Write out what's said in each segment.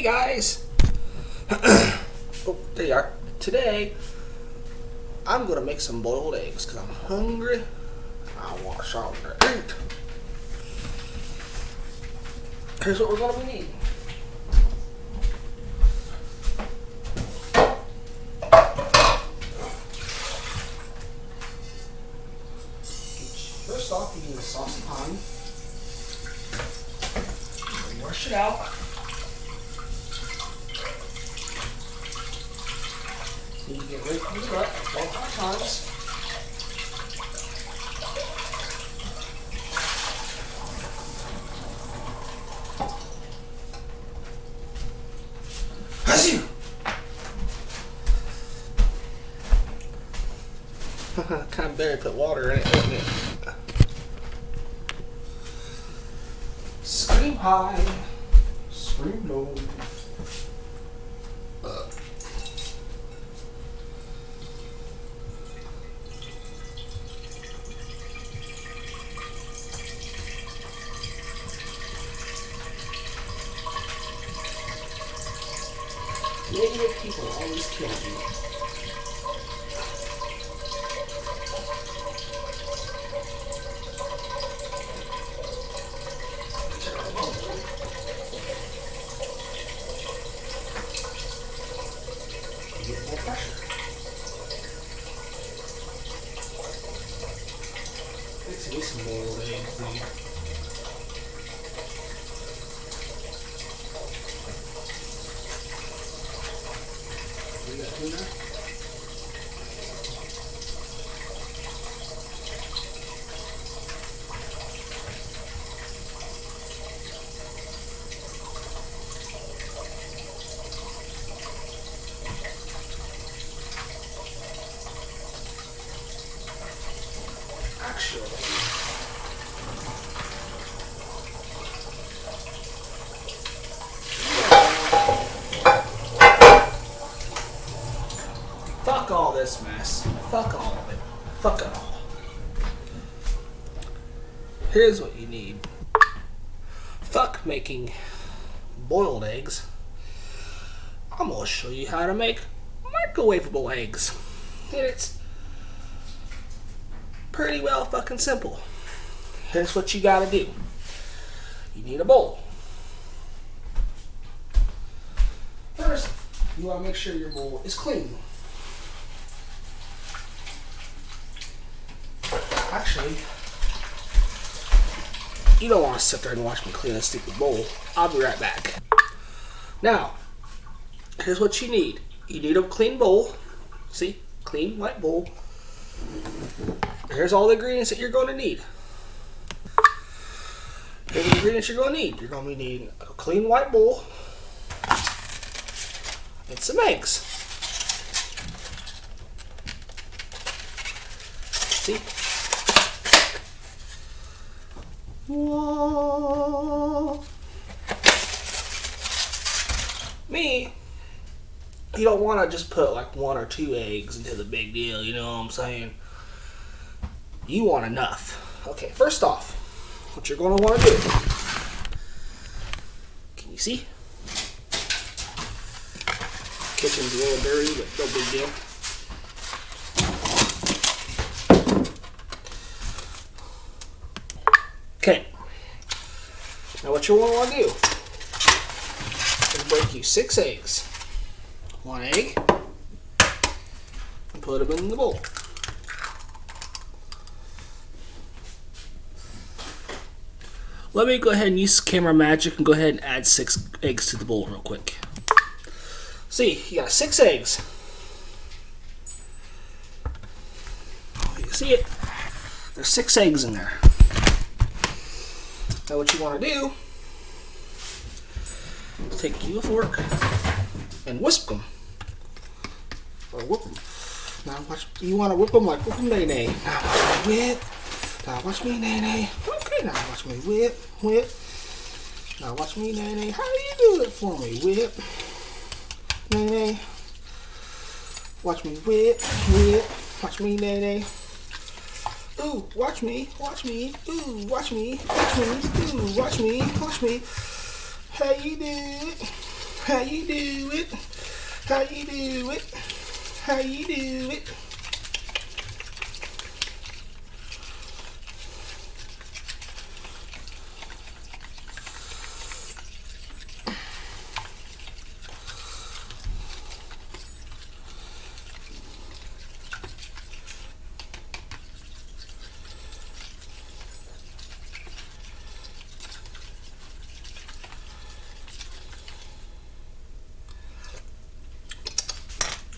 Hey guys! Oh, there you are. Today, I'm gonna make some boiled eggs because I'm hungry. I want something to eat. Here's what we're gonna be needing. First off, you need a saucepan. Wash it out. You get right from the gut 12 times. Hazoo! Kind of better put water in it, isn't it? Scream high, scream low. Negative people always kill me. Get more pressure. Let's get some boiled eggs here. You got tuna? Actually, fuck all this mess. Fuck all of it. Fuck it all. Here's what you need. Fuck making boiled eggs. I'm gonna show you how to make microwavable eggs. And it's pretty well fucking simple. Here's what you gotta do. You need a bowl. First, you wanna make sure your bowl is clean. Actually, you don't want to sit there and watch me clean a stupid bowl. I'll be right back. Now, here's what you need. You need a clean bowl. See? Clean, white bowl. Here's all the ingredients that you're going to need. Here's the ingredients you're going to need. You're going to be needing a clean white bowl and some eggs. See? Whoa. Me, you don't want to just put like 1 or 2 eggs into the big deal, you know what I'm saying? You want enough. Okay, first off, what you're going to want to do, can you see? Kitchen's a little dirty, but no big deal. Okay, now what you want to do is break you 6 eggs. 1 egg, and put them in the bowl. Let me go ahead and use camera magic and go ahead and add 6 eggs to the bowl real quick. See, you got 6 eggs. You see it? There's 6 eggs in there. Now what you want to do is take you a fork and whisk them. Or whip them. Now watch, you want to whip them like whip them nay-nay. Now watch me whip. Now watch me nay-nay. Okay, now watch me whip, whip. Now watch me nay-nay. How do you do it for me? Whip, nay-nay. Watch me whip, whip. Watch me nay-nay. Ooh, watch me, watch me. Ooh, watch me, watch me. Ooh, watch me, watch me. How you do it? How you do it? How you do it? How you do it?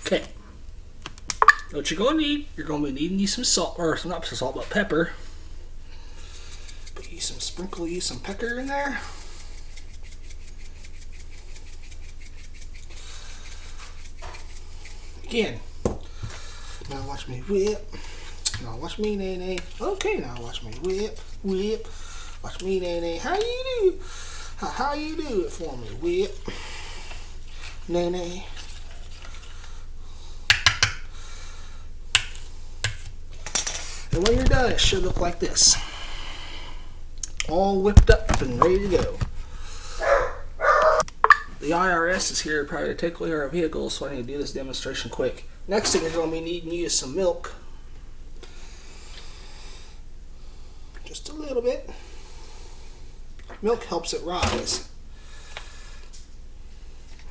Okay. What you're going to need, you're going to be needing you some salt, or not some salt, but pepper. Put you some, sprinkle you some pepper in there. Again. Now watch me whip. Now watch me nay. Okay, now watch me whip. Watch me nay. How you do? How you do it for me? Whip. Nay. And when you're done, it should look like this. All whipped up and ready to go. The IRS is here probably to take away our vehicles, so I need to do this demonstration quick. Next thing you're going to be needing to use some milk. Just a little bit. Milk helps it rise.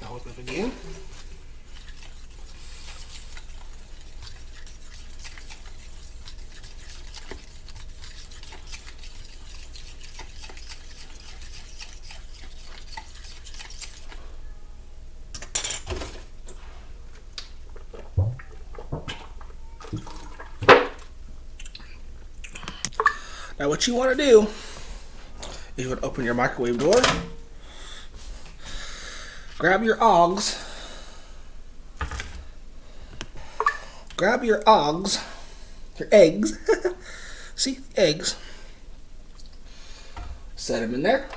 Now whip up again. Now what you want to do is you want to open your microwave door, grab your eggs, see, eggs, set them in there,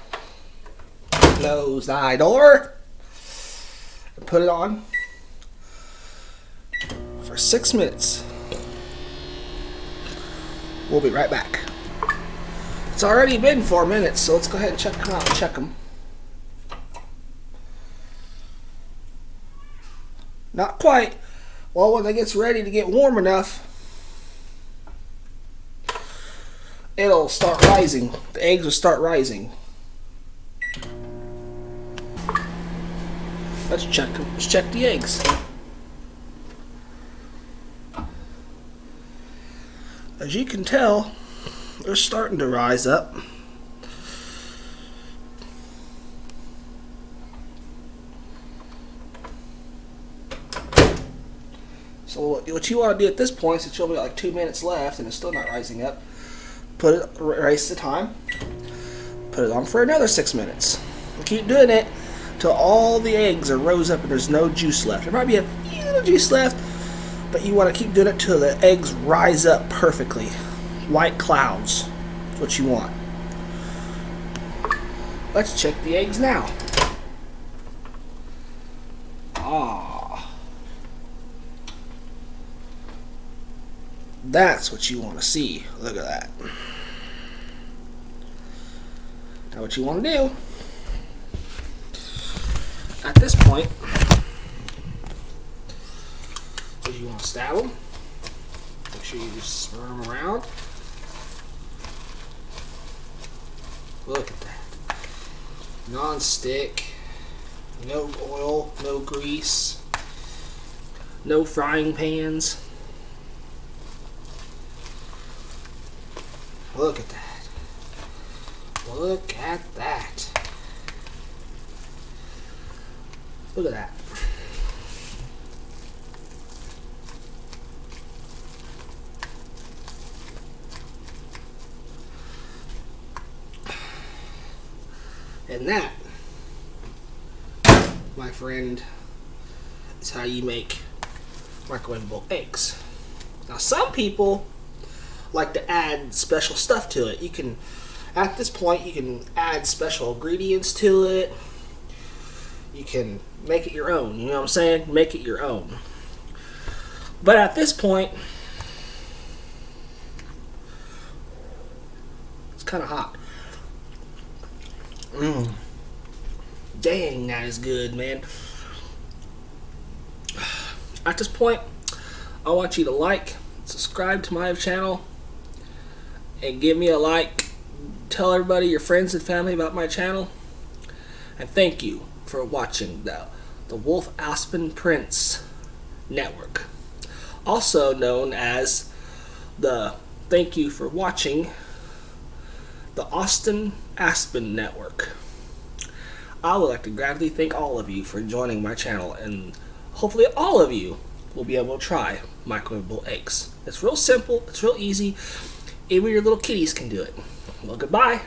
close the door, and put it on for 6 minutes. We'll be right back. It's already been 4 minutes, so let's go ahead and check them out and check them. Not quite. Well, when it gets ready to get warm enough, it'll start rising. The eggs will start rising. Let's check them. Let's check the eggs. As you can tell, they're starting to rise up. So what you want to do at this point, since you'll be like 2 minutes left and it's still not rising up, erase the time, put it on for another 6 minutes. And keep doing it till all the eggs are rose up and there's no juice left. There might be a little juice left, but you want to keep doing it till the eggs rise up perfectly. White clouds is what you want. Let's check the eggs now. That's what you want to see. Look at that. Now what you want to do at this point is you want to stab them. Make sure you just swirl them around. Look at that. Non-stick. No oil, no grease, no frying pans. Look at that. Look at that. Look at that. And that, my friend, is how you make microwavable eggs. Now, some people like to add special stuff to it. You can, at this point, you can add special ingredients to it. You can make it your own. You know what I'm saying? Make it your own. But at this point, it's kind of hot. Dang, that is good, man. At this point, I want you to like, subscribe to my channel, and give me a like. Tell everybody, your friends and family, about my channel. And thank you for watching the Wolf Aspen Prince Network, also known as thank you for watching the Austin Aspen Network. I would like to gladly thank all of you for joining my channel, and hopefully all of you will be able to try microwavable eggs. It's real simple, it's real easy. Even your little kitties can do it. Well, goodbye.